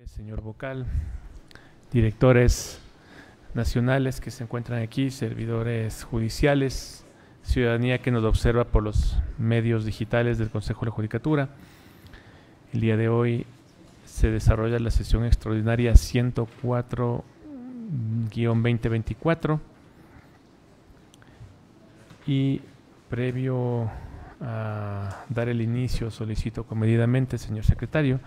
Señor vocal, directores nacionales que se encuentran aquí, servidores judiciales, ciudadanía que nos observa por los medios digitales del Consejo de la Judicatura. El día de hoy se desarrolla la sesión extraordinaria 104-2024 y previo a dar el inicio solicito comedidamente, señor secretario,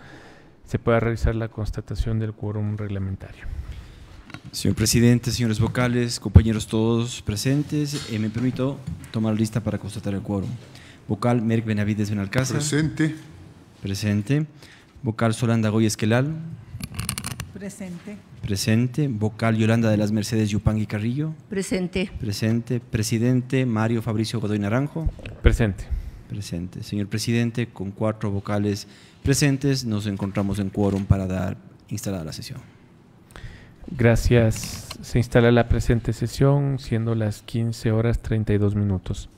se pueda realizar la constatación del quórum reglamentario. Señor presidente, señores vocales, compañeros todos presentes, me permito tomar lista para constatar el quórum. Vocal Merck Benavides Benalcázar. Presente. Presente. Vocal Solanda Goy Esquelal. Presente. Presente. Vocal Yolanda de las Mercedes Yupangui Carrillo. Presente. Presente. Presidente Mario Fabricio Godoy Naranjo. Presente. Presente. Señor presidente, con 4 vocales presentes, nos encontramos en quórum para dar instalada la sesión. Gracias. Se instala la presente sesión, siendo las 15:32.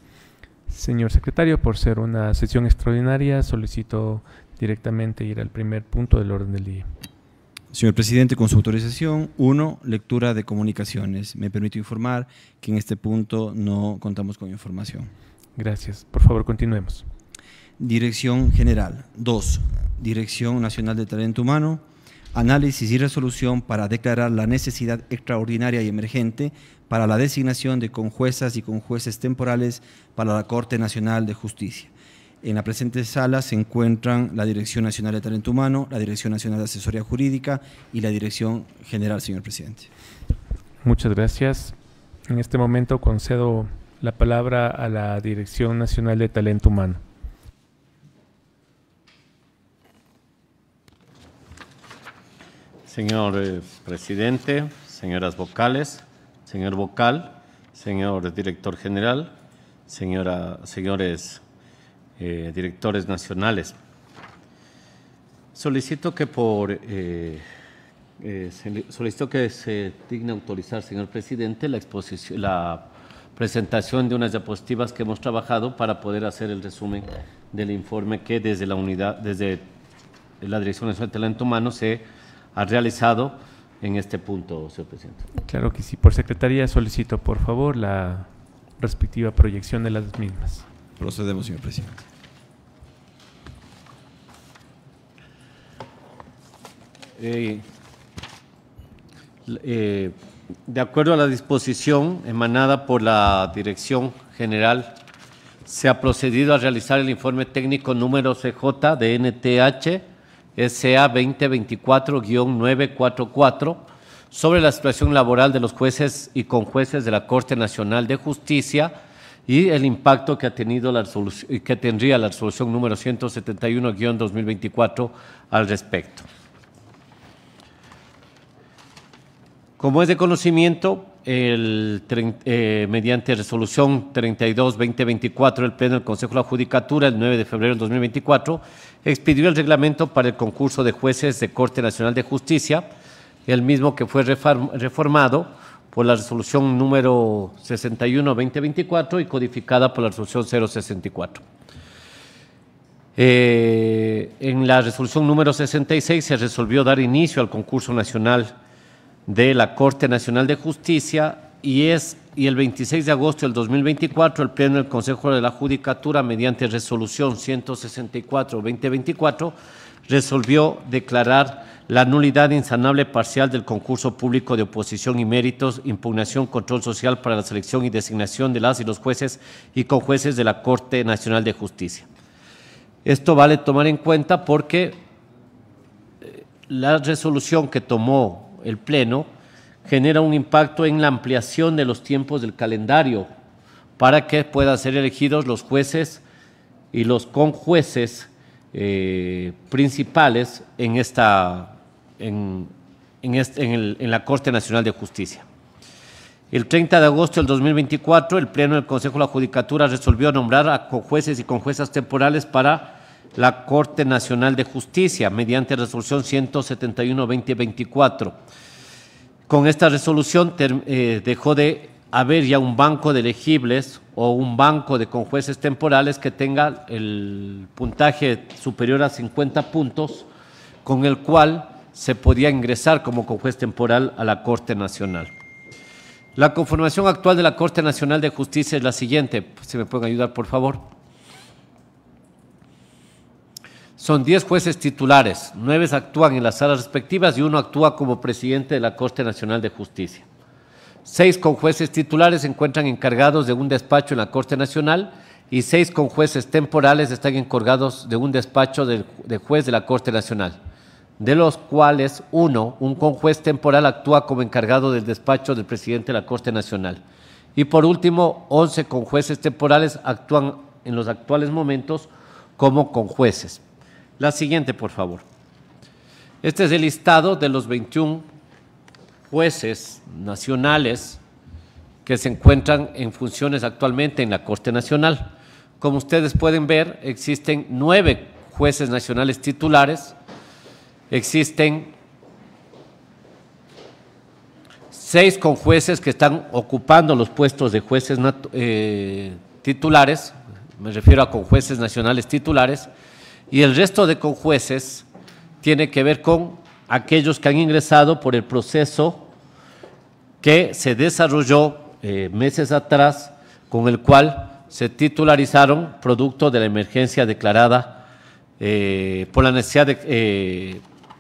Señor secretario, por ser una sesión extraordinaria, solicito directamente ir al primer punto del orden del día. Señor presidente, con su autorización, 1, lectura de comunicaciones. Me permito informar que en este punto no contamos con información. Gracias. Por favor, continuemos. Dirección General. 2, Dirección Nacional de Talento Humano. Análisis y resolución para declarar la necesidad extraordinaria y emergente para la designación de conjuezas y conjueces temporales para la Corte Nacional de Justicia. En la presente sala se encuentran la Dirección Nacional de Talento Humano, la Dirección Nacional de Asesoría Jurídica y la Dirección General, señor presidente. Muchas gracias. En este momento concedo la palabra a la Dirección Nacional de Talento Humano. Señor presidente, señoras vocales, señor vocal, señor director general, señores directores nacionales. Solicito que se digne autorizar, señor presidente, la presentación de unas diapositivas que hemos trabajado para poder hacer el resumen del informe que desde la Dirección Nacional de Talento Humano se ha realizado en este punto, señor presidente. Claro que sí. Por secretaría solicito, por favor, la respectiva proyección de las mismas. Procedemos, señor presidente. De acuerdo a la disposición emanada por la Dirección General, se ha procedido a realizar el informe técnico número CJ de NTH SA 2024-944 sobre la situación laboral de los jueces y conjueces de la Corte Nacional de Justicia y el impacto que tendría la resolución número 171-2024 al respecto. Como es de conocimiento, mediante resolución 32-2024, el Pleno del Consejo de la Judicatura, el 9 de febrero del 2024, expidió el reglamento para el concurso de jueces de Corte Nacional de Justicia, el mismo que fue reformado por la resolución número 61-2024 y codificada por la resolución 064. En la resolución número 66 se resolvió dar inicio al concurso nacional de la Corte Nacional de Justicia y el 26 de agosto del 2024 el Pleno del Consejo de la Judicatura, mediante resolución 164-2024, resolvió declarar la nulidad insanable parcial del concurso público de oposición y méritos, impugnación, control social para la selección y designación de las y los jueces y conjueces de la Corte Nacional de Justicia. Esto vale tomar en cuenta porque la resolución que tomó el Pleno genera un impacto en la ampliación de los tiempos del calendario para que puedan ser elegidos los jueces y los conjueces principales en la Corte Nacional de Justicia. El 30 de agosto del 2024, el Pleno del Consejo de la Judicatura resolvió nombrar a conjueces y conjuezas temporales para la Corte Nacional de Justicia mediante resolución 171-2024. Con esta resolución dejó de haber ya un banco de elegibles o un banco de conjueces temporales que tenga el puntaje superior a 50 puntos, con el cual se podía ingresar como conjuez temporal a la Corte Nacional. La conformación actual de la Corte Nacional de Justicia es la siguiente. Si me pueden ayudar, por favor. Son 10 jueces titulares, 9 actúan en las salas respectivas y 1 actúa como presidente de la Corte Nacional de Justicia. 6 conjueces titulares se encuentran encargados de un despacho en la Corte Nacional y 6 conjueces temporales están encargados de un despacho de juez de la Corte Nacional, de los cuales un conjuez temporal actúa como encargado del despacho del presidente de la Corte Nacional. Y por último, 11 conjueces temporales actúan en los actuales momentos como conjueces. La siguiente, por favor. Este es el listado de los 21 jueces nacionales que se encuentran en funciones actualmente en la Corte Nacional. Como ustedes pueden ver, existen 9 jueces nacionales titulares, existen 6 conjueces que están ocupando los puestos de jueces titulares, me refiero a conjueces nacionales titulares, y el resto de conjueces tiene que ver con aquellos que han ingresado por el proceso que se desarrolló meses atrás, con el cual se titularizaron producto de la emergencia declarada por la necesidad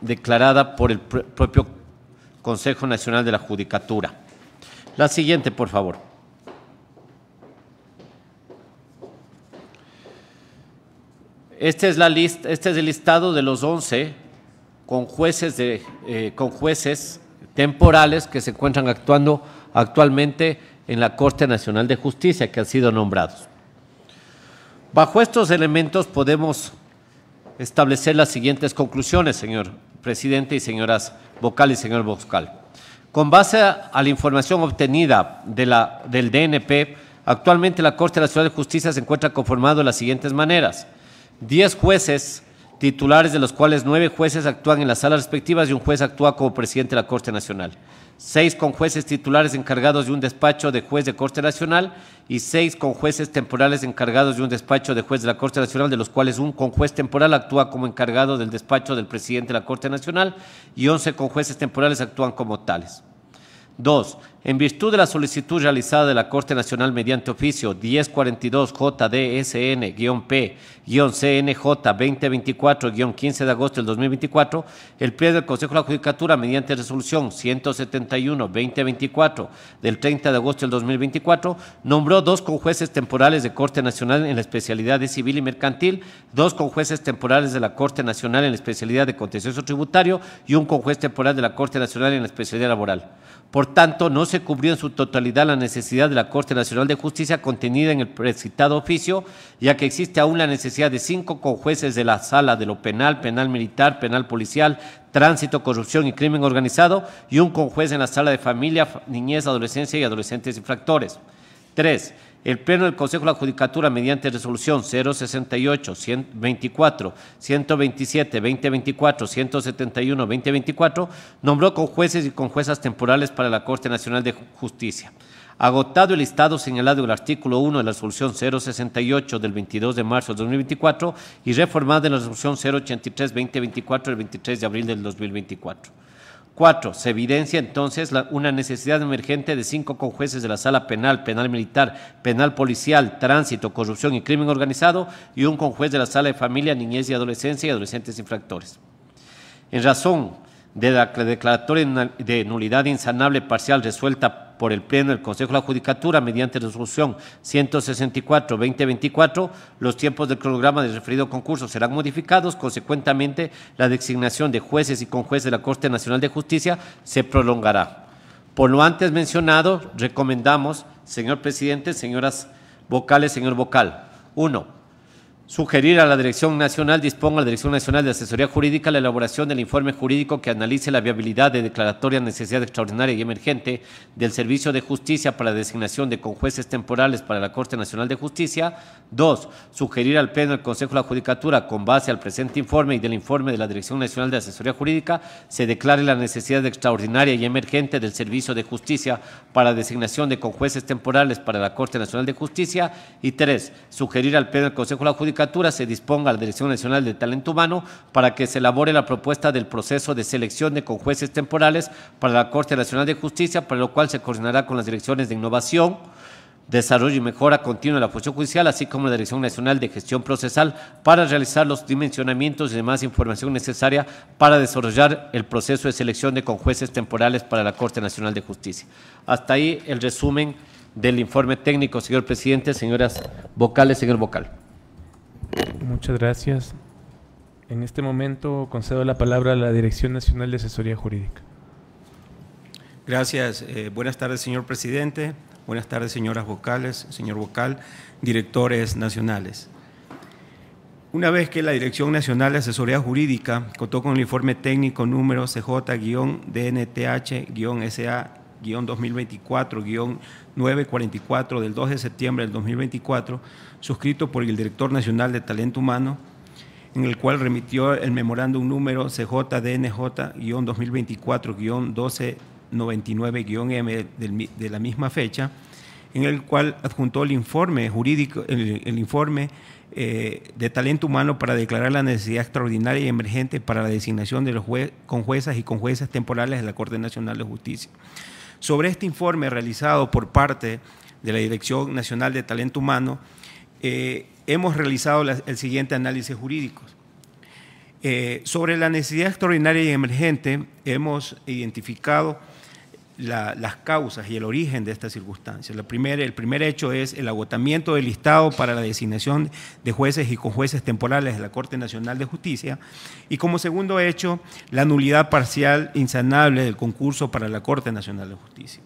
declarada por el propio Consejo Nacional de la Judicatura. La siguiente, por favor. Este es el listado de los 11 conjueces temporales que se encuentran actuando actualmente en la Corte Nacional de Justicia, que han sido nombrados. Bajo estos elementos podemos establecer las siguientes conclusiones, señor presidente y señoras vocal y señor vocal. Con base a la información obtenida del DNP, actualmente la Corte Nacional de Justicia se encuentra conformado de las siguientes maneras: 10 jueces titulares, de los cuales 9 jueces actúan en las salas respectivas y un juez actúa como presidente de la Corte Nacional. 6 conjueces titulares encargados de un despacho de juez de Corte Nacional y 6 conjueces temporales encargados de un despacho de juez de la Corte Nacional, de los cuales un conjuez temporal actúa como encargado del despacho del presidente de la Corte Nacional y 11 conjueces temporales actúan como tales. 2. En virtud de la solicitud realizada de la Corte Nacional mediante oficio 1042 JDSN-P-CNJ 2024-15 de agosto del 2024, el Pleno del Consejo de la Judicatura, mediante resolución 171-2024 del 30 de agosto del 2024, nombró 2 conjueces temporales de Corte Nacional en la especialidad de civil y mercantil, 2 conjueces temporales de la Corte Nacional en la especialidad de contencioso tributario y un conjuez temporal de la Corte Nacional en la especialidad laboral. Por tanto, no se cubrió en su totalidad la necesidad de la Corte Nacional de Justicia contenida en el precitado oficio, ya que existe aún la necesidad de 5 conjueces de la Sala de lo Penal, Penal Militar, Penal Policial, Tránsito, Corrupción y Crimen Organizado y un conjuez en la Sala de Familia, Niñez, Adolescencia y Adolescentes Infractores. 3. El Pleno del Consejo de la Judicatura, mediante resolución 068, 124, 127, 2024, 171, 2024, nombró conjueces y conjuezas temporales para la Corte Nacional de Justicia. Agotado el listado señalado en el artículo 1 de la resolución 068 del 22 de marzo del 2024 y reformada en la resolución 083, 2024 del 23 de abril del 2024. 4. Se evidencia entonces una necesidad emergente de 5 conjueces de la Sala Penal, Penal Militar, Penal Policial, Tránsito, Corrupción y Crimen Organizado y un conjuez de la Sala de Familia, Niñez y Adolescencia y Adolescentes Infractores. En razón de la declaratoria de nulidad insanable parcial resuelta por el Pleno del Consejo de la Judicatura mediante resolución 164-2024, los tiempos del cronograma del referido concurso serán modificados. Consecuentemente, la designación de jueces y conjueces de la Corte Nacional de Justicia se prolongará. Por lo antes mencionado, recomendamos, señor presidente, señoras vocales, señor vocal, 1. Sugerir a la Dirección Nacional, disponga a la Dirección Nacional de Asesoría Jurídica la elaboración del informe jurídico que analice la viabilidad de declaratoria de necesidad extraordinaria y emergente del Servicio de Justicia para la designación de conjueces temporales para la Corte Nacional de Justicia. 2. Sugerir al Pleno del Consejo de la Judicatura, con base al presente informe y del informe de la Dirección Nacional de Asesoría Jurídica, se declare la necesidad extraordinaria y emergente del Servicio de Justicia para la designación de conjueces temporales para la Corte Nacional de Justicia. Y 3. Sugerir al Pleno del Consejo de la Judicatura Judicatura se disponga a la Dirección Nacional de Talento Humano para que se elabore la propuesta del proceso de selección de conjueces temporales para la Corte Nacional de Justicia, para lo cual se coordinará con las direcciones de innovación, desarrollo y mejora continua de la función judicial, así como la Dirección Nacional de Gestión Procesal, para realizar los dimensionamientos y demás información necesaria para desarrollar el proceso de selección de conjueces temporales para la Corte Nacional de Justicia. Hasta ahí el resumen del informe técnico, señor presidente. Señoras vocales, señor vocal. Muchas gracias. En este momento concedo la palabra a la Dirección Nacional de Asesoría Jurídica. Gracias. Buenas tardes, señor presidente. Buenas tardes, señoras vocales, señor vocal, directores nacionales. Una vez que la Dirección Nacional de Asesoría Jurídica contó con el informe técnico número CJ-DNTH-SA-2024-944 del 2 de septiembre del 2024, suscrito por el Director Nacional de Talento Humano, en el cual remitió el memorándum número CJ-DNJ-2024-1299-M de la misma fecha, en el cual adjuntó el informe jurídico, el informe de talento humano para declarar la necesidad extraordinaria y emergente para la designación de los conjuezas y conjueces temporales de la Corte Nacional de Justicia. Sobre este informe realizado por parte de la Dirección Nacional de Talento Humano, hemos realizado el siguiente análisis jurídico. Sobre la necesidad extraordinaria y emergente, hemos identificado las causas y el origen de esta circunstancia. El primer hecho es el agotamiento del listado para la designación de jueces y conjueces temporales de la Corte Nacional de Justicia, y como segundo hecho, la nulidad parcial insanable del concurso para la Corte Nacional de Justicia.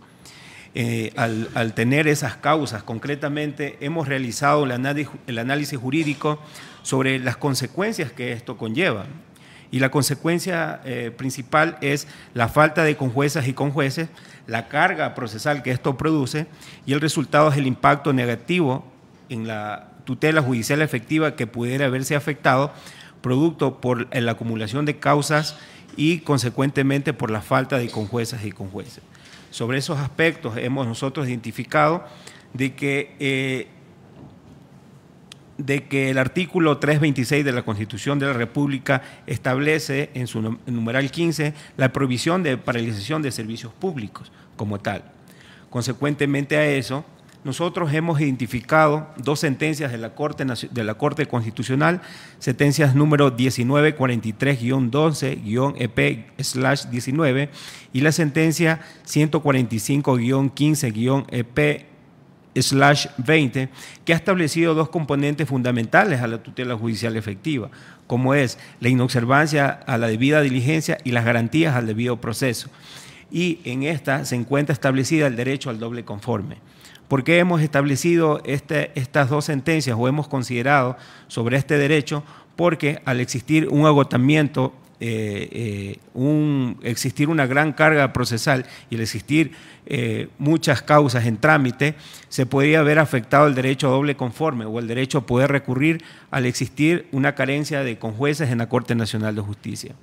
Al tener esas causas, concretamente, hemos realizado el análisis jurídico sobre las consecuencias que esto conlleva. Y la consecuencia principal es la falta de conjuezas y conjueces, la carga procesal que esto produce, y el resultado es el impacto negativo en la tutela judicial efectiva que pudiera haberse afectado, producto por la acumulación de causas y consecuentemente por la falta de conjuezas y conjueces. Sobre esos aspectos hemos nosotros identificado de que el artículo 326 de la Constitución de la República establece en su numeral 15 la prohibición de paralización de servicios públicos como tal. Consecuentemente a eso, nosotros hemos identificado dos sentencias de la Corte Constitucional, sentencias número 1943-12-EP/19 y la sentencia 145-15-EP/20, que ha establecido dos componentes fundamentales a la tutela judicial efectiva, como es la inobservancia a la debida diligencia y las garantías al debido proceso. Y en esta se encuentra establecida el derecho al doble conforme. ¿Por qué hemos establecido estas dos sentencias o hemos considerado sobre este derecho? Porque al existir un agotamiento, existir una gran carga procesal y al existir muchas causas en trámite, se podría haber afectado el derecho a doble conforme o el derecho a poder recurrir al existir una carencia de conjueces en la Corte Nacional de Justicia.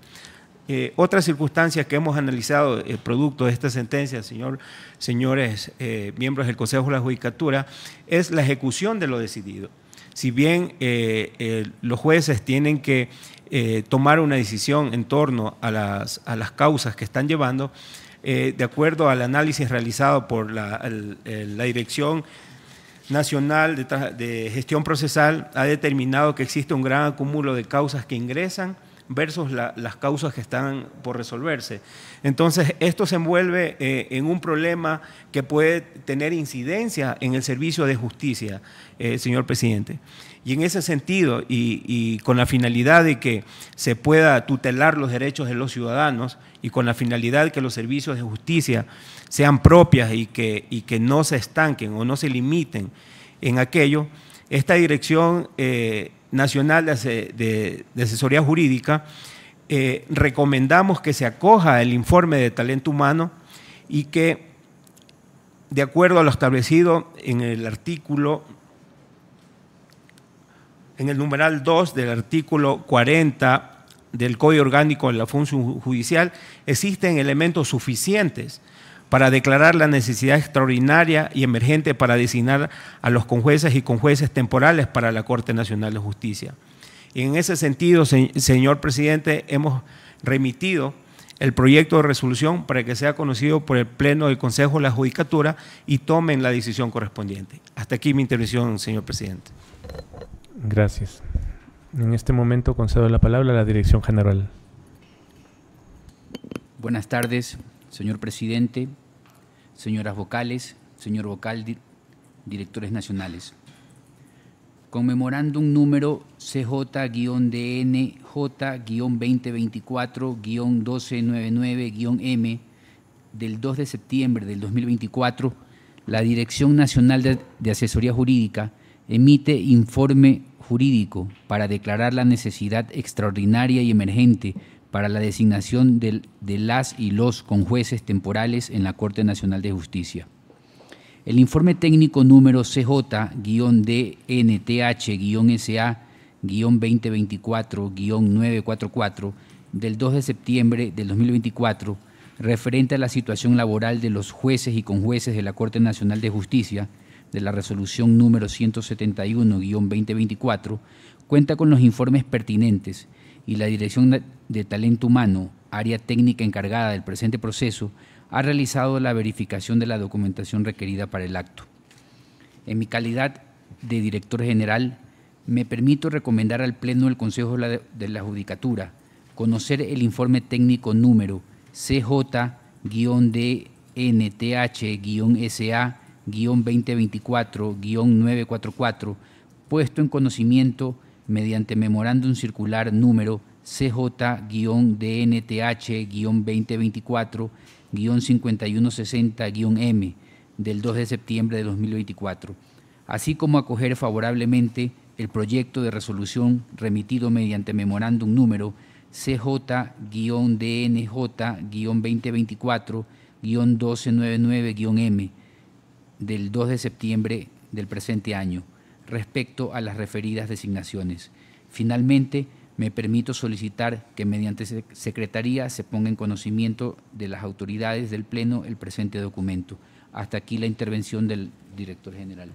Otra circunstancia que hemos analizado producto de esta sentencia, señores miembros del Consejo de la Judicatura, es la ejecución de lo decidido. Si bien los jueces tienen que tomar una decisión en torno a las causas que están llevando, de acuerdo al análisis realizado por la Dirección Nacional de Gestión Procesal, ha determinado que existe un gran acúmulo de causas que ingresan versus las causas que están por resolverse. Entonces, esto se envuelve en un problema que puede tener incidencia en el servicio de justicia, señor presidente. Y en ese sentido, y con la finalidad de que se pueda tutelar los derechos de los ciudadanos y con la finalidad de que los servicios de justicia sean propias y que no se estanquen o no se limiten en aquello, esta Dirección Nacional de Asesoría Jurídica recomendamos que se acoja el informe de talento humano y que, de acuerdo a lo establecido en el artículo, en el numeral 2 del artículo 40 del Código Orgánico de la Función Judicial, existen elementos suficientes para declarar la necesidad extraordinaria y emergente para designar a los conjueces y conjueces temporales para la Corte Nacional de Justicia. Y en ese sentido, señor presidente, hemos remitido el proyecto de resolución para que sea conocido por el Pleno del Consejo de la Judicatura y tomen la decisión correspondiente. Hasta aquí mi intervención, señor presidente. Gracias. En este momento concedo la palabra a la Dirección General. Buenas tardes, señor presidente, señoras vocales, señor vocal, directores nacionales. Con memorándum número CJ-DNJ-2024-1299-M del 2 de septiembre del 2024, la Dirección Nacional de Asesoría Jurídica emite informe jurídico para declarar la necesidad extraordinaria y emergente para la designación de las y los conjueces temporales en la Corte Nacional de Justicia. El informe técnico número CJ-DNTH-SA-2024-944 del 2 de septiembre del 2024, referente a la situación laboral de los jueces y conjueces de la Corte Nacional de Justicia, de la resolución número 171-2024, cuenta con los informes pertinentes y la Dirección de Talento Humano, área técnica encargada del presente proceso, ha realizado la verificación de la documentación requerida para el acto. En mi calidad de director general, me permito recomendar al Pleno del Consejo de la Judicatura conocer el informe técnico número CJ-DNTH-SA-2024-944, puesto en conocimiento mediante memorándum circular número CJ-DNTH-2024-5160-M del 2 de septiembre de 2024, así como acoger favorablemente el proyecto de resolución remitido mediante memorándum número CJ-DNJ-2024-1299-M del 2 de septiembre del presente año, respecto a las referidas designaciones. Finalmente, me permito solicitar que mediante Secretaría se ponga en conocimiento de las autoridades del Pleno el presente documento. Hasta aquí la intervención del director general.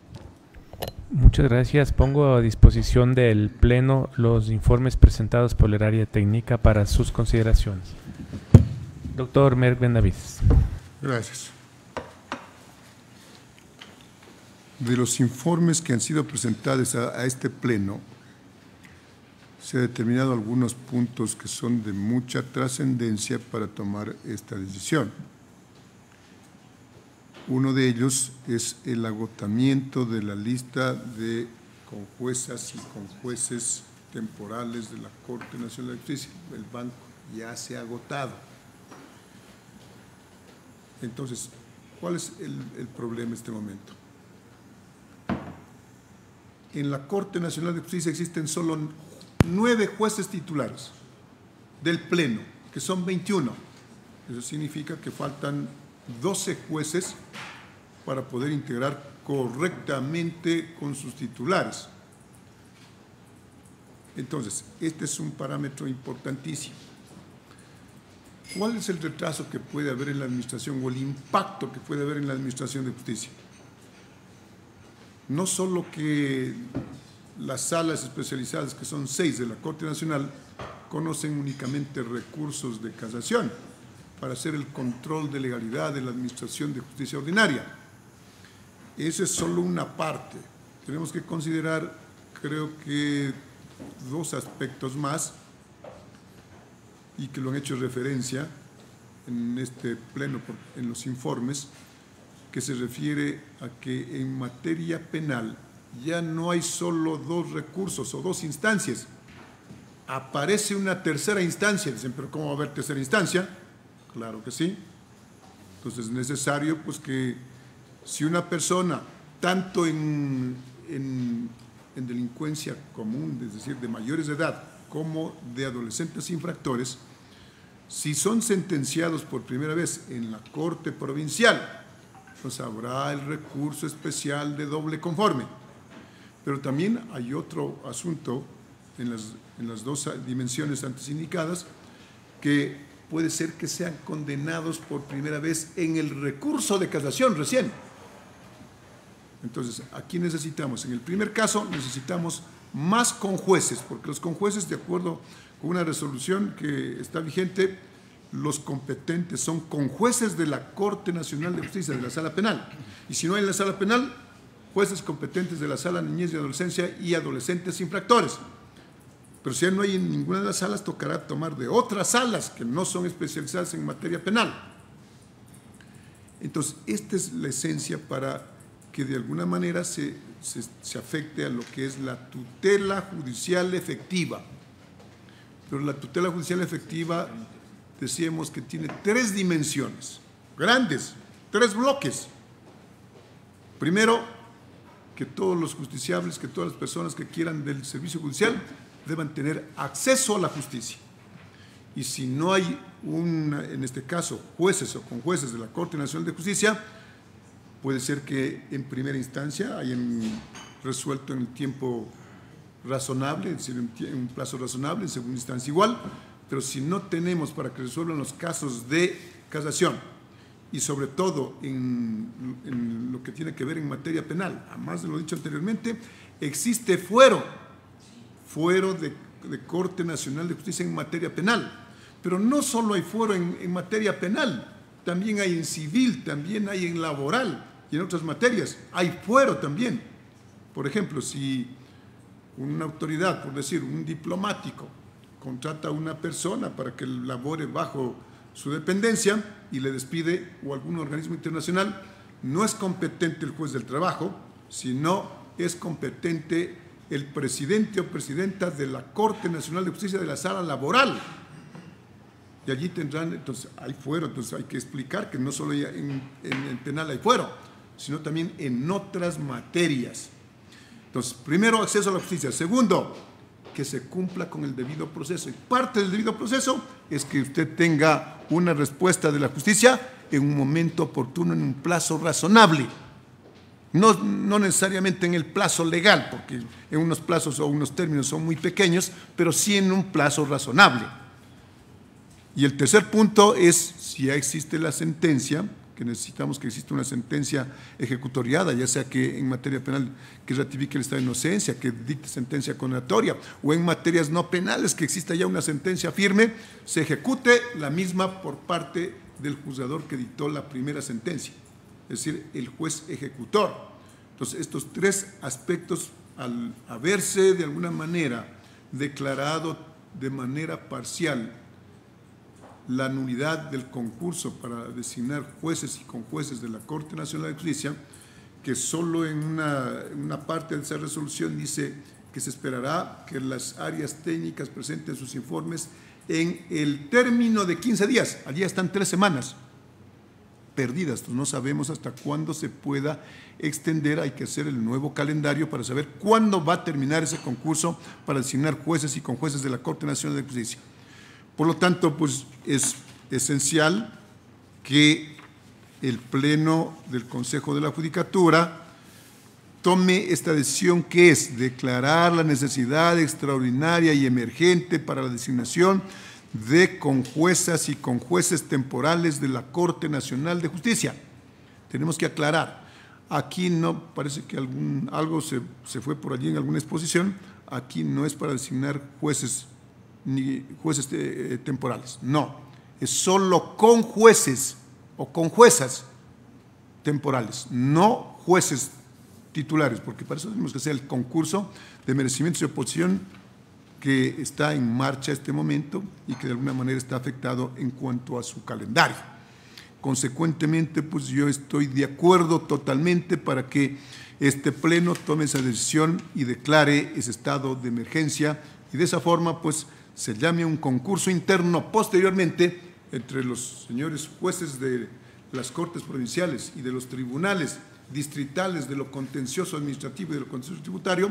Muchas gracias. Pongo a disposición del Pleno los informes presentados por el área técnica para sus consideraciones. Doctor Merck Benavides. Gracias. De los informes que han sido presentados a este Pleno, se han determinado algunos puntos que son de mucha trascendencia para tomar esta decisión. Uno de ellos es el agotamiento de la lista de conjuezas y conjueces temporales de la Corte Nacional de Justicia. El banco ya se ha agotado. Entonces, ¿cuál es el problema en este momento? En la Corte Nacional de Justicia existen solo 9 jueces titulares del Pleno, que son 21. Eso significa que faltan 12 jueces para poder integrar correctamente con sus titulares. Entonces, este es un parámetro importantísimo. ¿Cuál es el retraso que puede haber en la administración o el impacto que puede haber en la administración de justicia? No solo que las salas especializadas, que son 6 de la Corte Nacional, conocen únicamente recursos de casación para hacer el control de legalidad de la administración de justicia ordinaria. Esa es solo una parte. Tenemos que considerar, creo que, 2 aspectos más, y que lo han hecho referencia en este Pleno, en los informes, que se refiere a que en materia penal ya no hay solo 2 recursos o 2 instancias. Aparece una tercera instancia. Dicen, ¿pero cómo va a haber tercera instancia? Claro que sí. Entonces es necesario pues, que si una persona, tanto en delincuencia común, es decir, de mayores de edad, como de adolescentes infractores, si son sentenciados por primera vez en la Corte Provincial, pues habrá el recurso especial de doble conforme. Pero también hay otro asunto en las 2 dimensiones antes indicadas, que puede ser que sean condenados por primera vez en el recurso de casación recién. Entonces, aquí necesitamos, en el primer caso, necesitamos más conjueces, porque los conjueces, de acuerdo con una resolución que está vigente, los competentes son conjueces de la Corte Nacional de Justicia, de la Sala Penal. Y si no hay en la Sala Penal, jueces competentes de la Sala Niñez y Adolescencia y adolescentes infractores. Pero si no hay en ninguna de las salas, tocará tomar de otras salas que no son especializadas en materia penal. Entonces, esta es la esencia para que de alguna manera se afecte a lo que es la tutela judicial efectiva. Pero la tutela judicial efectiva, decíamos que tiene 3 dimensiones, grandes, 3 bloques. Primero, que todos los justiciables, que todas las personas que quieran del servicio judicial deban tener acceso a la justicia. Y si no hay, en este caso, jueces o conjueces de la Corte Nacional de Justicia, puede ser que en primera instancia hayan resuelto en el tiempo razonable, es decir, en un plazo razonable, en segunda instancia igual, pero si no tenemos para que resuelvan los casos de casación y sobre todo en lo que tiene que ver en materia penal, además de lo dicho anteriormente, existe fuero de Corte Nacional de Justicia en materia penal, pero no solo hay fuero en materia penal, también hay en civil, también hay en laboral y en otras materias, hay fuero también. Por ejemplo, si una autoridad, por decir, un diplomático, contrata a una persona para que labore bajo su dependencia y le despide o algún organismo internacional, no es competente el juez del trabajo, sino es competente el presidente o presidenta de la Corte Nacional de Justicia de la Sala Laboral. Y allí tendrán, entonces hay fuero, entonces hay que explicar que no solo en penal hay fuero, sino también en otras materias. Entonces, primero, acceso a la justicia. Segundo, que se cumpla con el debido proceso. Y parte del debido proceso es que usted tenga una respuesta de la justicia en un momento oportuno, en un plazo razonable. No necesariamente en el plazo legal, porque en unos plazos o unos términos son muy pequeños, pero sí en un plazo razonable. Y el tercer punto es, si ya existe la sentencia, que necesitamos que exista una sentencia ejecutoriada, ya sea que en materia penal que ratifique el estado de inocencia, que dicte sentencia condenatoria, o en materias no penales que exista ya una sentencia firme, se ejecute la misma por parte del juzgador que dictó la primera sentencia, es decir, el juez ejecutor. Entonces, estos 3 aspectos, al haberse de alguna manera declarado de manera parcial la nulidad del concurso para designar jueces y conjueces de la Corte Nacional de Justicia, que solo en una parte de esa resolución dice que se esperará que las áreas técnicas presenten sus informes en el término de 15 días. Allí están 3 semanas perdidas, pues no sabemos hasta cuándo se pueda extender, hay que hacer el nuevo calendario para saber cuándo va a terminar ese concurso para designar jueces y conjueces de la Corte Nacional de Justicia. Por lo tanto, pues es esencial que el Pleno del Consejo de la Judicatura tome esta decisión, que es declarar la necesidad extraordinaria y emergente para la designación de conjuezas y conjueces temporales de la Corte Nacional de Justicia. Tenemos que aclarar, aquí no, parece que algo se fue por allí en alguna exposición, aquí no es para designar jueces ni jueces temporales, no, es solo con jueces o con juezas temporales, no jueces titulares, porque para eso tenemos que hacer el concurso de merecimientos y oposición que está en marcha este momento y que de alguna manera está afectado en cuanto a su calendario. Consecuentemente, pues yo estoy de acuerdo totalmente para que este Pleno tome esa decisión y declare ese estado de emergencia, y de esa forma, pues, se llame a un concurso interno posteriormente entre los señores jueces de las Cortes Provinciales y de los tribunales distritales de lo contencioso administrativo y de lo contencioso tributario,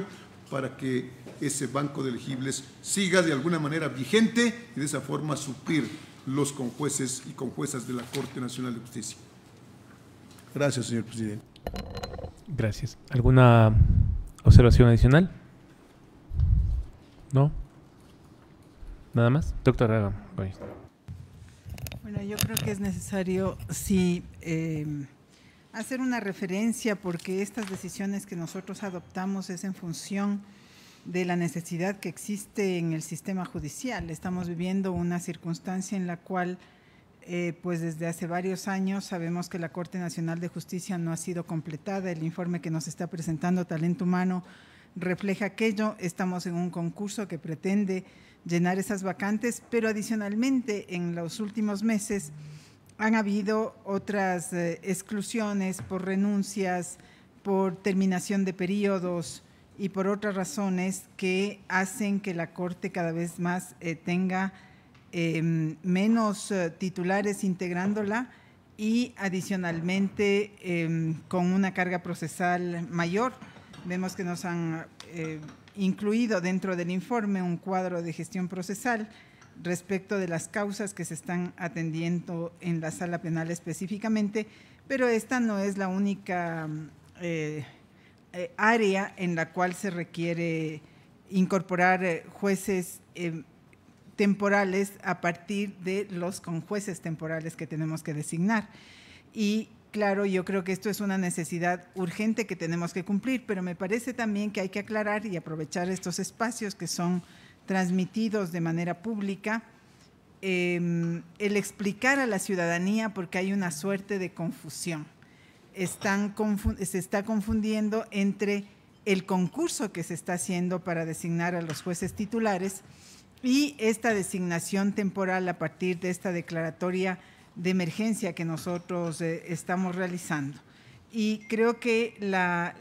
para que ese banco de elegibles siga de alguna manera vigente y de esa forma suplir los conjueces y conjuezas de la Corte Nacional de Justicia. Gracias, señor presidente. Gracias. ¿Alguna observación adicional? ¿No? ¿Nada más? Doctor Goy. Bueno, yo creo que es necesario, sí, hacer una referencia, porque estas decisiones que nosotros adoptamos es en función de la necesidad que existe en el sistema judicial. Estamos viviendo una circunstancia en la cual, pues desde hace varios años sabemos que la Corte Nacional de Justicia no ha sido completada. El informe que nos está presentando Talento Humano refleja aquello. Estamos en un concurso que pretende llenar esas vacantes, pero adicionalmente en los últimos meses han habido otras exclusiones por renuncias, por terminación de periodos y por otras razones que hacen que la Corte cada vez más tenga menos titulares integrándola y adicionalmente con una carga procesal mayor. Vemos que nos han incluido dentro del informe un cuadro de gestión procesal respecto de las causas que se están atendiendo en la sala penal específicamente, pero esta no es la única área en la cual se requiere incorporar jueces temporales a partir de los conjueces temporales que tenemos que designar. Y claro, yo creo que esto es una necesidad urgente que tenemos que cumplir, pero me parece también que hay que aclarar y aprovechar estos espacios que son transmitidos de manera pública, el explicar a la ciudadanía, porque hay una suerte de confusión. Se está confundiendo entre el concurso que se está haciendo para designar a los jueces titulares y esta designación temporal a partir de esta declaratoria de emergencia que nosotros estamos realizando. Y creo que la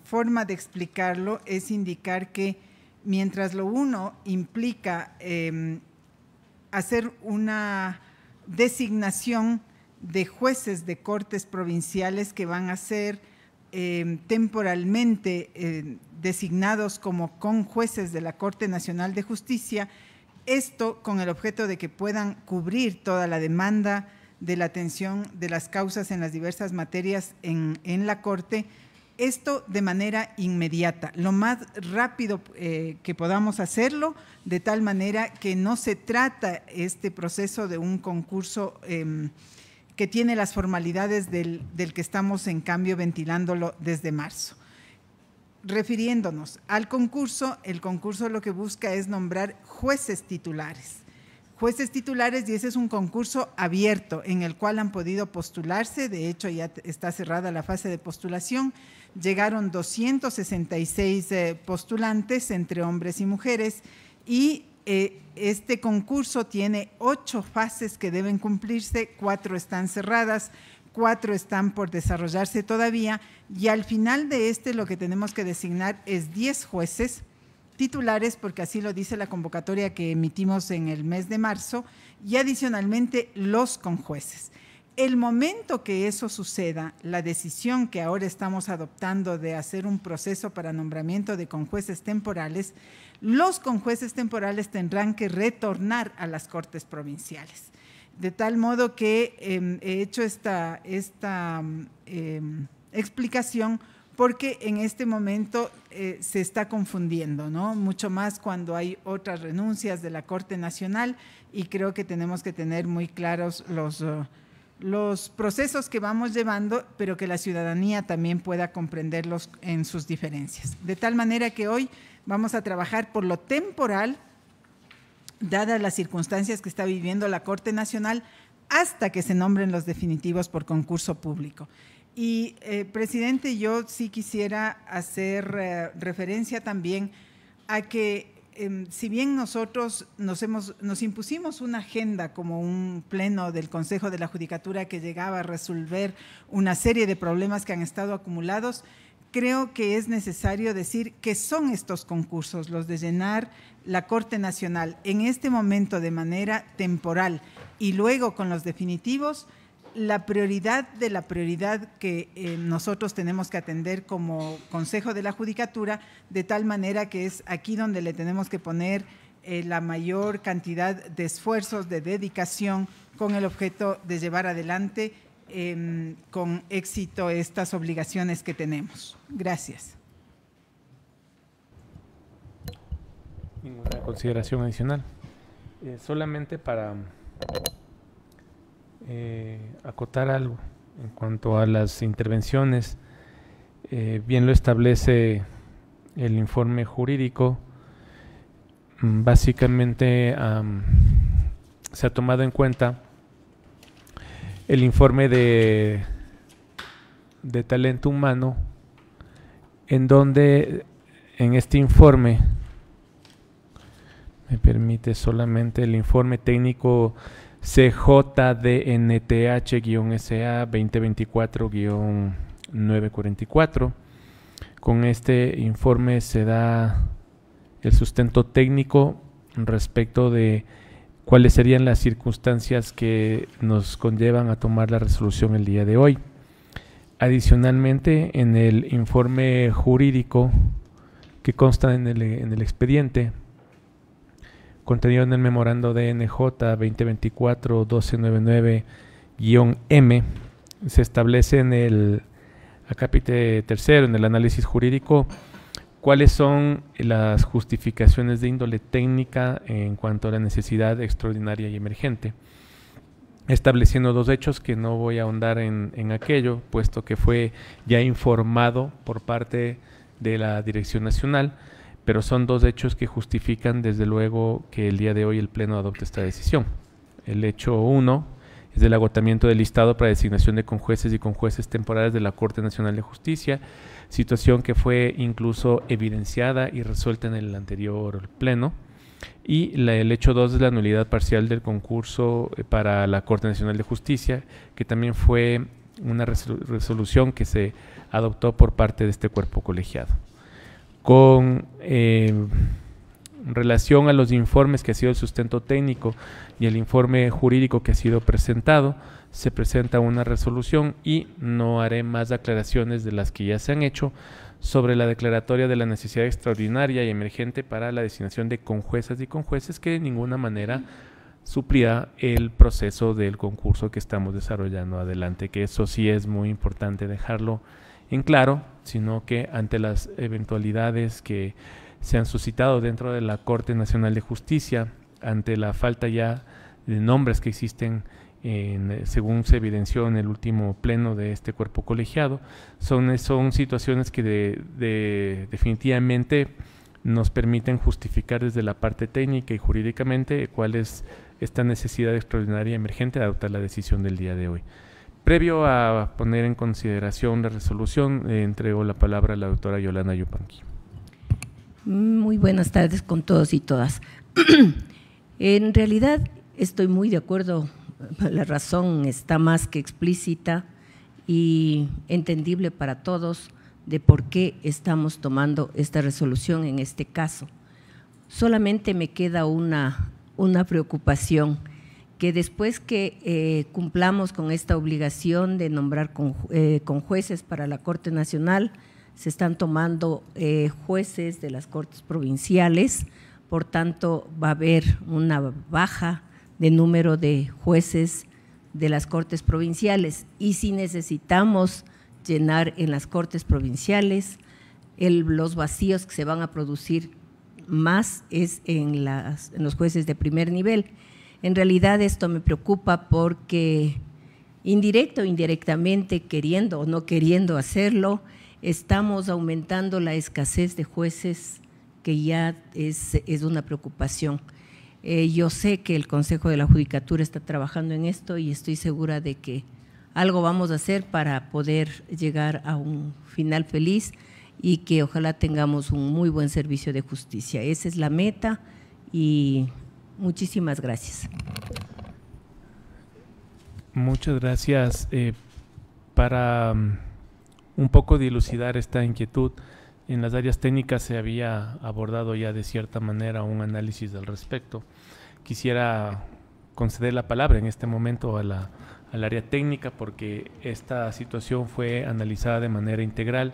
forma de explicarlo es indicar que mientras lo uno implica hacer una designación de jueces de cortes provinciales que van a ser temporalmente designados como conjueces de la Corte Nacional de Justicia, esto con el objeto de que puedan cubrir toda la demanda de la atención de las causas en las diversas materias en la Corte, esto de manera inmediata, lo más rápido que podamos hacerlo, de tal manera que no se trata este proceso de un concurso que tiene las formalidades del que estamos en cambio ventilándolo desde marzo. Refiriéndonos al concurso, el concurso lo que busca es nombrar jueces titulares. Jueces titulares, y ese es un concurso abierto en el cual han podido postularse, de hecho ya está cerrada la fase de postulación, llegaron 266 postulantes entre hombres y mujeres y este concurso tiene 8 fases que deben cumplirse, 4 están cerradas, 4 están por desarrollarse todavía y al final de lo que tenemos que designar es 10 jueces titulares, porque así lo dice la convocatoria que emitimos en el mes de marzo, y adicionalmente los conjueces. El momento que eso suceda, la decisión que ahora estamos adoptando de hacer un proceso para nombramiento de conjueces temporales, los conjueces temporales tendrán que retornar a las Cortes provinciales. De tal modo que he hecho esta explicación porque en este momento se está confundiendo, ¿no? Mucho más cuando hay otras renuncias de la Corte Nacional, y creo que tenemos que tener muy claros los procesos que vamos llevando, pero que la ciudadanía también pueda comprenderlos en sus diferencias. De tal manera que hoy vamos a trabajar por lo temporal, dadas las circunstancias que está viviendo la Corte Nacional, hasta que se nombren los definitivos por concurso público. Y, presidente, yo sí quisiera hacer referencia también a que si bien nosotros nos impusimos una agenda como un pleno del Consejo de la Judicatura que llegaba a resolver una serie de problemas que han estado acumulados, creo que es necesario decir que son estos concursos los de llenar la Corte Nacional en este momento de manera temporal y luego con los definitivos, la prioridad de la prioridad que nosotros tenemos que atender como Consejo de la Judicatura, de tal manera que es aquí donde le tenemos que poner la mayor cantidad de esfuerzos, de dedicación, con el objeto de llevar adelante con éxito estas obligaciones que tenemos. Gracias. Ninguna consideración adicional. Solamente para acotar algo en cuanto a las intervenciones. Bien lo establece el informe jurídico. Básicamente se ha tomado en cuenta el informe de talento humano, en donde en este informe, me permite solamente el informe técnico CJDNTH-SA 2024-944. Con este informe se da el sustento técnico respecto de cuáles serían las circunstancias que nos conllevan a tomar la resolución el día de hoy. Adicionalmente, en el informe jurídico que consta en el expediente, contenido en el memorando DNJ 2024-1299-M, se establece en el acápite tercero, en el análisis jurídico, cuáles son las justificaciones de índole técnica en cuanto a la necesidad extraordinaria y emergente, estableciendo dos hechos que no voy a ahondar en aquello, puesto que fue ya informado por parte de la Dirección Nacional, pero son dos hechos que justifican desde luego que el día de hoy el Pleno adopte esta decisión. El hecho 1 es del agotamiento del listado para designación de conjueces y conjueces temporales de la Corte Nacional de Justicia, situación que fue incluso evidenciada y resuelta en el anterior Pleno. Y el hecho 2 es la nulidad parcial del concurso para la Corte Nacional de Justicia, que también fue una resolución que se adoptó por parte de este cuerpo colegiado. Con relación a los informes que ha sido el sustento técnico y el informe jurídico que ha sido presentado, se presenta una resolución y no haré más aclaraciones de las que ya se han hecho sobre la declaratoria de la necesidad extraordinaria y emergente para la designación de conjuezas y conjueces, que de ninguna manera suplirá el proceso del concurso que estamos desarrollando adelante, que eso sí es muy importante dejarlo en claro, sino que ante las eventualidades que se han suscitado dentro de la Corte Nacional de Justicia, ante la falta ya de nombres que existen según se evidenció en el último pleno de este cuerpo colegiado, son situaciones que definitivamente nos permiten justificar desde la parte técnica y jurídicamente cuál es esta necesidad extraordinaria y emergente de adoptar la decisión del día de hoy. Previo a poner en consideración la resolución, entrego la palabra a la doctora Yolanda Yupanqui. Muy buenas tardes con todos y todas. En realidad estoy muy de acuerdo, la razón está más que explícita y entendible para todos de por qué estamos tomando esta resolución en este caso. Solamente me queda una preocupación, que después que cumplamos con esta obligación de nombrar con jueces para la Corte Nacional, se están tomando jueces de las Cortes Provinciales, por tanto va a haber una baja de número de jueces de las Cortes Provinciales, y si necesitamos llenar en las Cortes Provinciales, los vacíos que se van a producir más es en los jueces de primer nivel. En realidad esto me preocupa porque indirecto o indirectamente, queriendo o no queriendo hacerlo, estamos aumentando la escasez de jueces, que ya es una preocupación. Yo sé que el Consejo de la Judicatura está trabajando en esto y estoy segura de que algo vamos a hacer para poder llegar a un final feliz y que ojalá tengamos un muy buen servicio de justicia. Esa es la meta y muchísimas gracias. Muchas gracias. Para un poco dilucidar esta inquietud, en las áreas técnicas se había abordado ya de cierta manera un análisis al respecto. Quisiera conceder la palabra en este momento al área técnica, porque esta situación fue analizada de manera integral,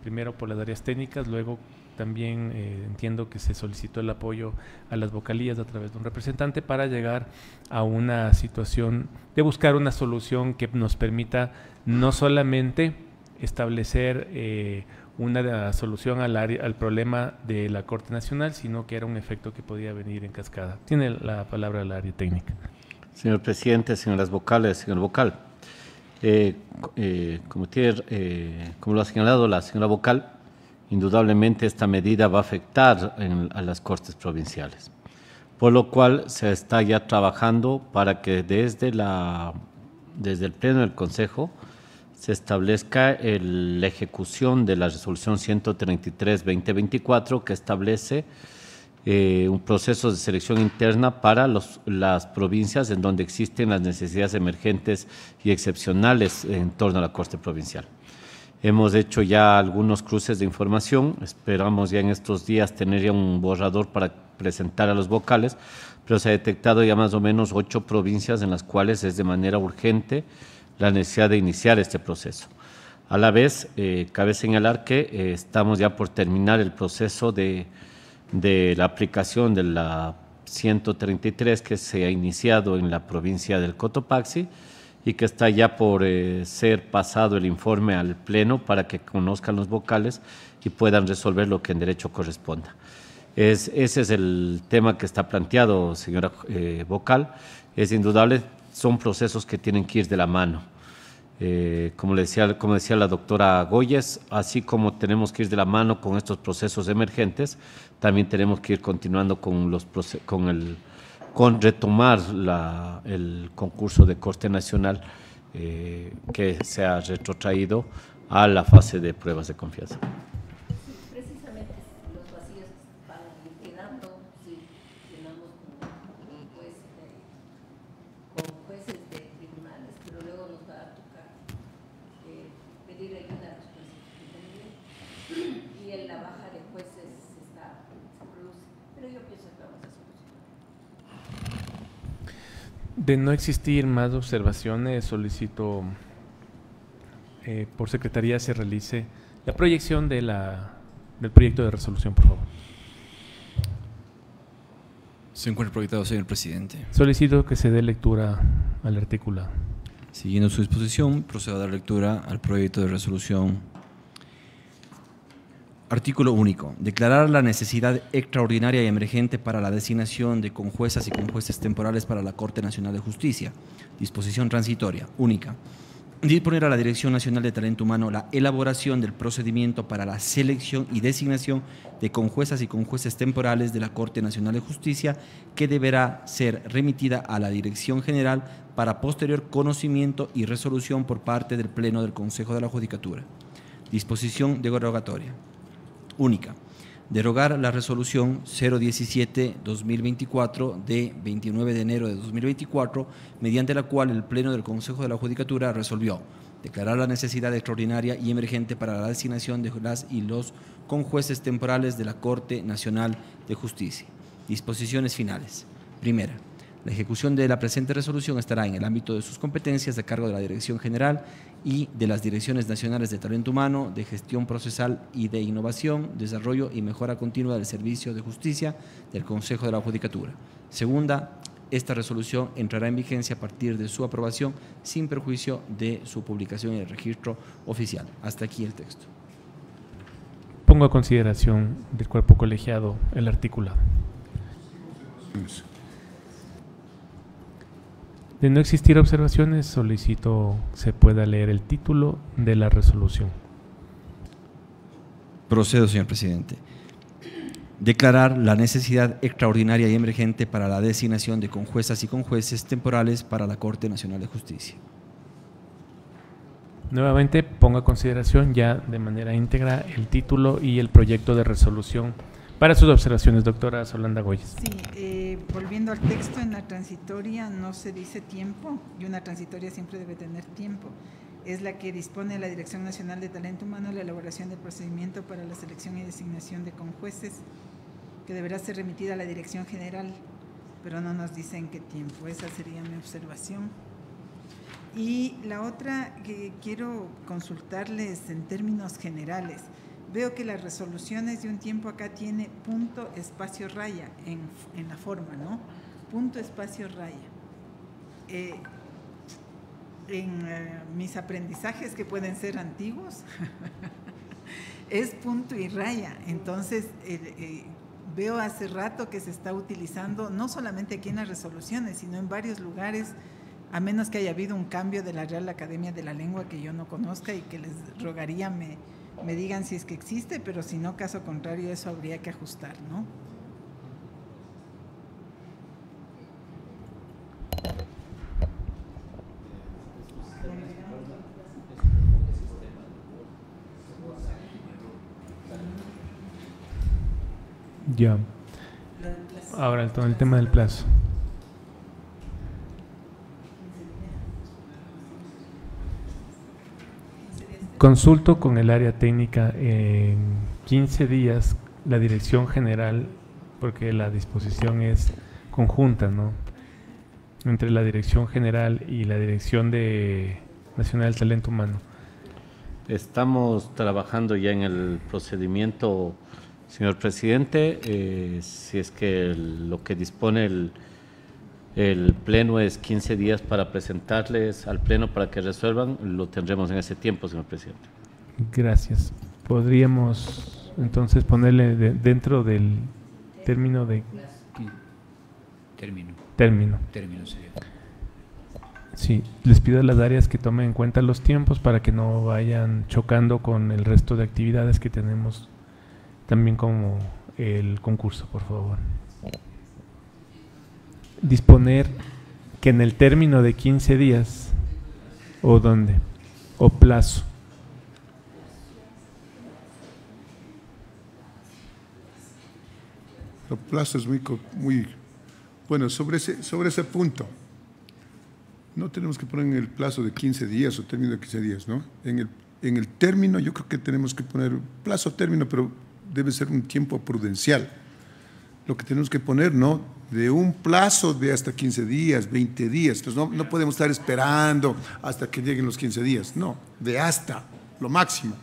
primero por las áreas técnicas, luego también entiendo que se solicitó el apoyo a las vocalías a través de un representante para llegar a una situación de buscar una solución que nos permita no solamente establecer una solución al problema de la Corte Nacional, sino que era un efecto que podía venir en cascada. Tiene la palabra el área técnica. Señor presidente, señoras vocales, señor vocal, como lo ha señalado la señora vocal, indudablemente esta medida va a afectar a las Cortes provinciales, por lo cual se está ya trabajando para que desde el Pleno del Consejo se establezca la ejecución de la resolución 133-2024 que establece un proceso de selección interna para las provincias en donde existen las necesidades emergentes y excepcionales en torno a la Corte Provincial. Hemos hecho ya algunos cruces de información, esperamos ya en estos días tener ya un borrador para presentar a los vocales, pero se ha detectado ya más o menos 8 provincias en las cuales es de manera urgente la necesidad de iniciar este proceso. A la vez, cabe señalar que estamos ya por terminar el proceso de la aplicación de la 133 que se ha iniciado en la provincia del Cotopaxi y que está ya por ser pasado el informe al Pleno para que conozcan los vocales y puedan resolver lo que en derecho corresponda. Ese es el tema que está planteado, señora vocal. Es indudable, son procesos que tienen que ir de la mano. Como decía la doctora Goyes, así como tenemos que ir de la mano con estos procesos emergentes, también tenemos que ir continuando con retomar el concurso de Corte Nacional que se ha retrotraído a la fase de pruebas de confianza. Precisamente los vacíos van quedando si llenamos con jueces de tribunales, pero luego nos va a tocar pedir ayuda a los jueces y en la baja de jueces se produce, pero yo pienso que vamos a solucionar. De no existir más observaciones, solicito por secretaría se realice la proyección del proyecto de resolución, por favor. Se encuentra proyectado, señor presidente. Solicito que se dé lectura al artículo. Siguiendo su disposición, procedo a dar lectura al proyecto de resolución. Artículo único. Declarar la necesidad extraordinaria y emergente para la designación de conjuezas y conjueces temporales para la Corte Nacional de Justicia. Disposición transitoria. Única. Disponer a la Dirección Nacional de Talento Humano la elaboración del procedimiento para la selección y designación de conjuezas y conjueces temporales de la Corte Nacional de Justicia, que deberá ser remitida a la Dirección General para posterior conocimiento y resolución por parte del Pleno del Consejo de la Judicatura. Disposición derogatoria. Única. Derogar la resolución 017-2024 de 29 de enero de 2024, mediante la cual el Pleno del Consejo de la Judicatura resolvió declarar la necesidad extraordinaria y emergente para la designación de las y los conjueces temporales de la Corte Nacional de Justicia. Disposiciones finales. Primera. La ejecución de la presente resolución estará en el ámbito de sus competencias a cargo de la Dirección General y de las Direcciones Nacionales de Talento Humano, de Gestión Procesal y de Innovación, Desarrollo y Mejora Continua del Servicio de Justicia del Consejo de la Judicatura. Segunda, esta resolución entrará en vigencia a partir de su aprobación sin perjuicio de su publicación en el registro oficial. Hasta aquí el texto. Pongo a consideración del cuerpo colegiado el artículo. De no existir observaciones, solicito se pueda leer el título de la resolución. Procedo, señor presidente. Declarar la necesidad extraordinaria y emergente para la designación de conjuezas y conjueces temporales para la Corte Nacional de Justicia. Nuevamente pongo a consideración ya de manera íntegra el título y el proyecto de resolución. Para sus observaciones, doctora Solanda Goyes. Sí, volviendo al texto, en la transitoria no se dice tiempo, y una transitoria siempre debe tener tiempo. Es la que dispone la Dirección Nacional de Talento Humano la elaboración del procedimiento para la selección y designación de conjueces, que deberá ser remitida a la Dirección General, pero no nos dice en qué tiempo. Esa sería mi observación. Y la otra que quiero consultarles en términos generales. Veo que las resoluciones de un tiempo acá tiene punto, espacio, raya en la forma, ¿no? Punto, espacio, raya. En mis aprendizajes, que pueden ser antiguos, es punto y raya. Entonces, veo hace rato que se está utilizando, no solamente aquí en las resoluciones, sino en varios lugares, a menos que haya habido un cambio de la Real Academia de la Lengua que yo no conozca y que les rogaría me digan si es que existe, pero si no, caso contrario, eso habría que ajustar, ¿no? Ya. Ahora el tema del plazo. Consulto con el área técnica en 15 días la dirección general, porque la disposición es conjunta, ¿no? Entre la dirección general y la dirección nacional del talento humano. Estamos trabajando ya en el procedimiento, señor presidente. Si es que lo que dispone el pleno es 15 días para presentarles al pleno para que resuelvan, lo tendremos en ese tiempo, señor presidente. Gracias. Podríamos entonces ponerle dentro del término de... Término sería. Sí, les pido a las áreas que tomen en cuenta los tiempos para que no vayan chocando con el resto de actividades que tenemos, también como el concurso, por favor. Disponer que en el término de 15 días, ¿o dónde? ¿O plazo? El plazo es muy bueno. Sobre ese punto, no tenemos que poner en el plazo de 15 días o término de 15 días, ¿no? En el término yo creo que tenemos que poner plazo término, pero debe ser un tiempo prudencial. Lo que tenemos que poner, ¿no? De un plazo de hasta 15 días, 20 días. Entonces no podemos estar esperando hasta que lleguen los 15 días, no, de hasta lo máximo.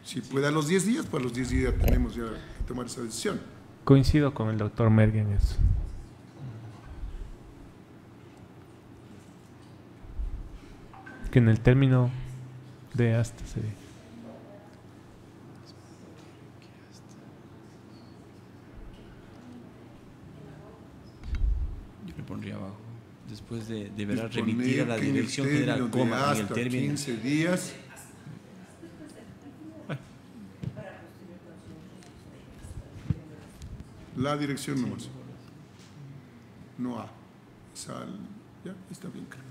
Si puede a los 10 días, pues a los 10 días tenemos ya que tomar esa decisión. Coincido con el doctor Mergue en eso. Que en el término de hasta sería. Yo le pondría abajo. Después deberá remitir a la dirección general, coma, en el término. 15 días. La dirección nomás. No A. Ya, está bien claro.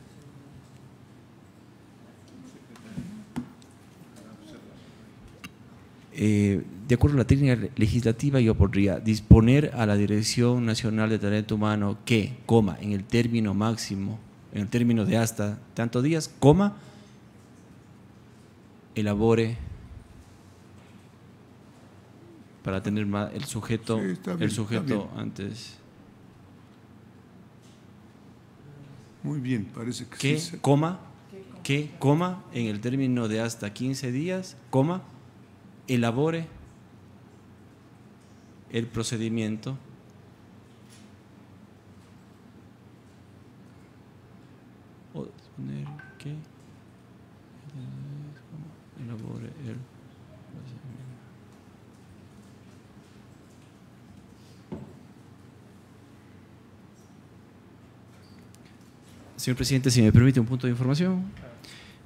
De acuerdo a la técnica legislativa, yo podría disponer a la Dirección Nacional de Talento Humano que, coma, en el término máximo, en el término de hasta tantos días, coma, elabore para tener más el sujeto, Sí, está bien. Antes. Muy bien, parece que Que, sí. coma, en el término de hasta 15 días, coma, elabore el procedimiento o poner que elabore el procedimiento. Señor presidente, si me permite un punto de información.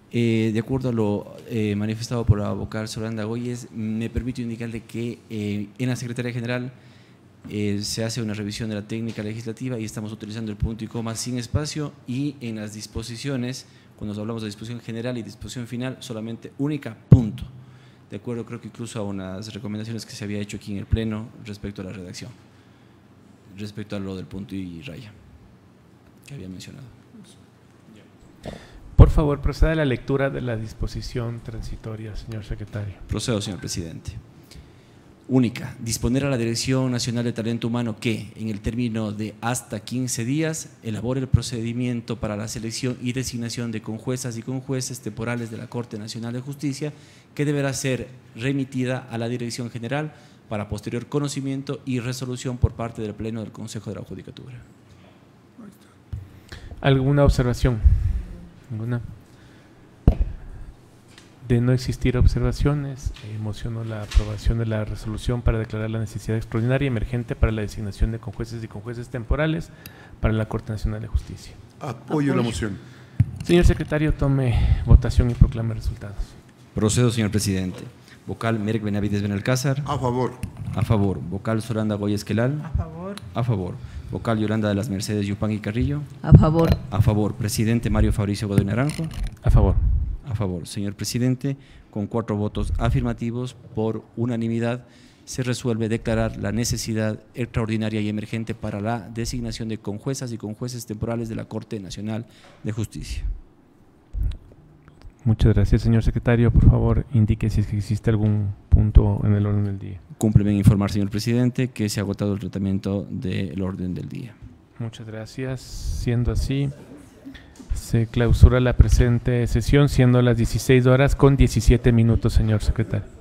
De acuerdo a lo manifestado por la vocal Soranda Goyes, me permito indicarle que en la Secretaría General se hace una revisión de la técnica legislativa y estamos utilizando el punto y coma sin espacio, y en las disposiciones, cuando hablamos de disposición general y disposición final, solamente única, punto. De acuerdo, creo que incluso a unas recomendaciones que se había hecho aquí en el Pleno respecto a la redacción, respecto a lo del punto y raya que había mencionado. Por favor, proceda a la lectura de la disposición transitoria, señor secretario. Procedo, señor presidente. Única, disponer a la Dirección Nacional de Talento Humano que, en el término de hasta 15 días, elabore el procedimiento para la selección y designación de conjuezas y conjueces temporales de la Corte Nacional de Justicia, que deberá ser remitida a la Dirección General para posterior conocimiento y resolución por parte del Pleno del Consejo de la Judicatura. ¿Alguna observación? ¿Ninguna? De no existir observaciones, mociono la aprobación de la resolución para declarar la necesidad extraordinaria y emergente para la designación de conjueces y conjueces temporales para la Corte Nacional de Justicia. Apoyo la moción. Señor secretario, tome votación y proclame resultados. Procedo, señor presidente. Vocal Merck Benavides Benalcázar. A favor. A favor. Vocal Soranda Goya Esquelal. A favor. A favor. Vocal Yolanda de las Mercedes Yupanqui Carrillo. A favor. A favor. Presidente Mario Fabricio Godoy Naranjo. A favor. A favor. Señor presidente, con 4 votos afirmativos, por unanimidad, se resuelve declarar la necesidad extraordinaria y emergente para la designación de conjuezas y conjueces temporales de la Corte Nacional de Justicia. Muchas gracias, señor secretario. Por favor, indique si es que existe algún punto en el orden del día. Cúmpleme en informar, señor presidente, que se ha agotado el tratamiento del orden del día. Muchas gracias. Siendo así, se clausura la presente sesión, siendo las 16 horas con 17 minutos, señor secretario.